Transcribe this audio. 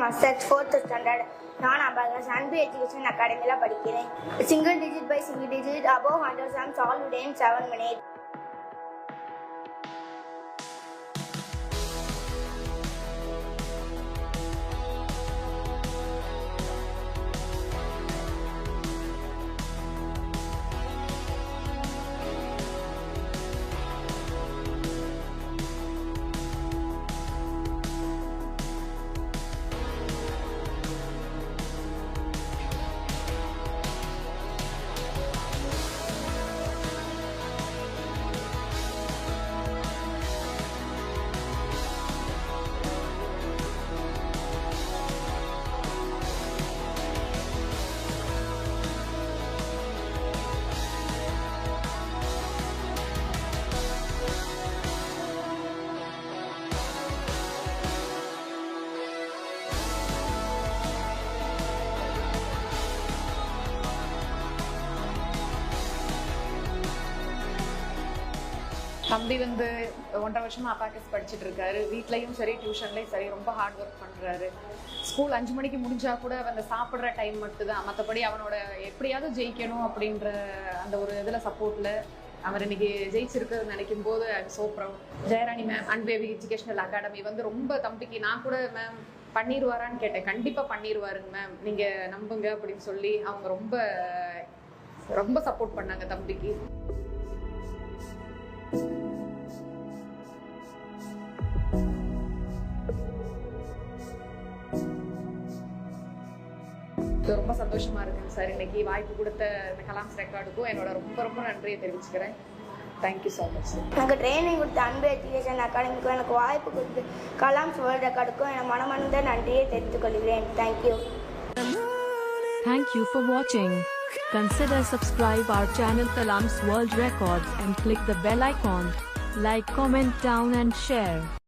Masters 4th standard. நான் abacus Anbu education அகாடமியில் படிக்கிறேன். Single digit by single digit above 100 sums solved in 7 minutes. தம்பி 1.5 வருஷமா அபாகஸ் படிச்சுட்டு இருக்காரு. வீட்லயும் சரி டியூஷன்லயும் சரி ரொம்ப ஹார்ட் ஒர்க் பண்றாரு. ஸ்கூல் 5 மணிக்கு முடிஞ்சா கூட அந்த சாப்பிட்ற டைம் மட்டும் தான், மற்றபடி அவனோட எப்படியாவது ஜெயிக்கணும் அப்படின்ற அந்த ஒரு இதில் சப்போர்ட்ல அவர் இன்னைக்கு ஜெயிச்சிருக்கிறது நினைக்கும் போது I am so proud. Jayarani ma'am and baby educational academy ரொம்ப தம்பிக்கு, நான் கூட மேம் பண்ணிடுவாரான்னு கேட்டேன். கண்டிப்பாக பண்ணிடுவாருங்க மேம், நீங்கள் நம்புங்க அப்படின்னு சொல்லி அவங்க ரொம்ப ரொம்ப சப்போர்ட் பண்ணாங்க தம்பிக்கு. ரொம்ப சந்தோஷமா இருக்குங்க சார். இன்னைக்கு வாய்ப்பு கொடுத்த இந்த கலாம்ஸ் ரெக்கார்டுக்கும் என்னோட ரொம்ப ரொம்ப நன்றியை தெரிவிச்சுக்கிறேன். Thank you so much. எனக்கு ட்ரைனிங் கொடுத்த அன்பு எஜுகேஷன் அகாடமிக்கும் எனக்கு வாய்ப்பு கொடுத்து கலாம்ஸ் வேர்ல்ட் ரெக்கார்டுக்கும் என் மனமார்ந்த நன்றியை தெரிவித்துக் கொள்கிறேன். Thank you. Thank you for watching. Consider subscribe our channel Kalam's World Records and click the bell icon. Like, comment down and share.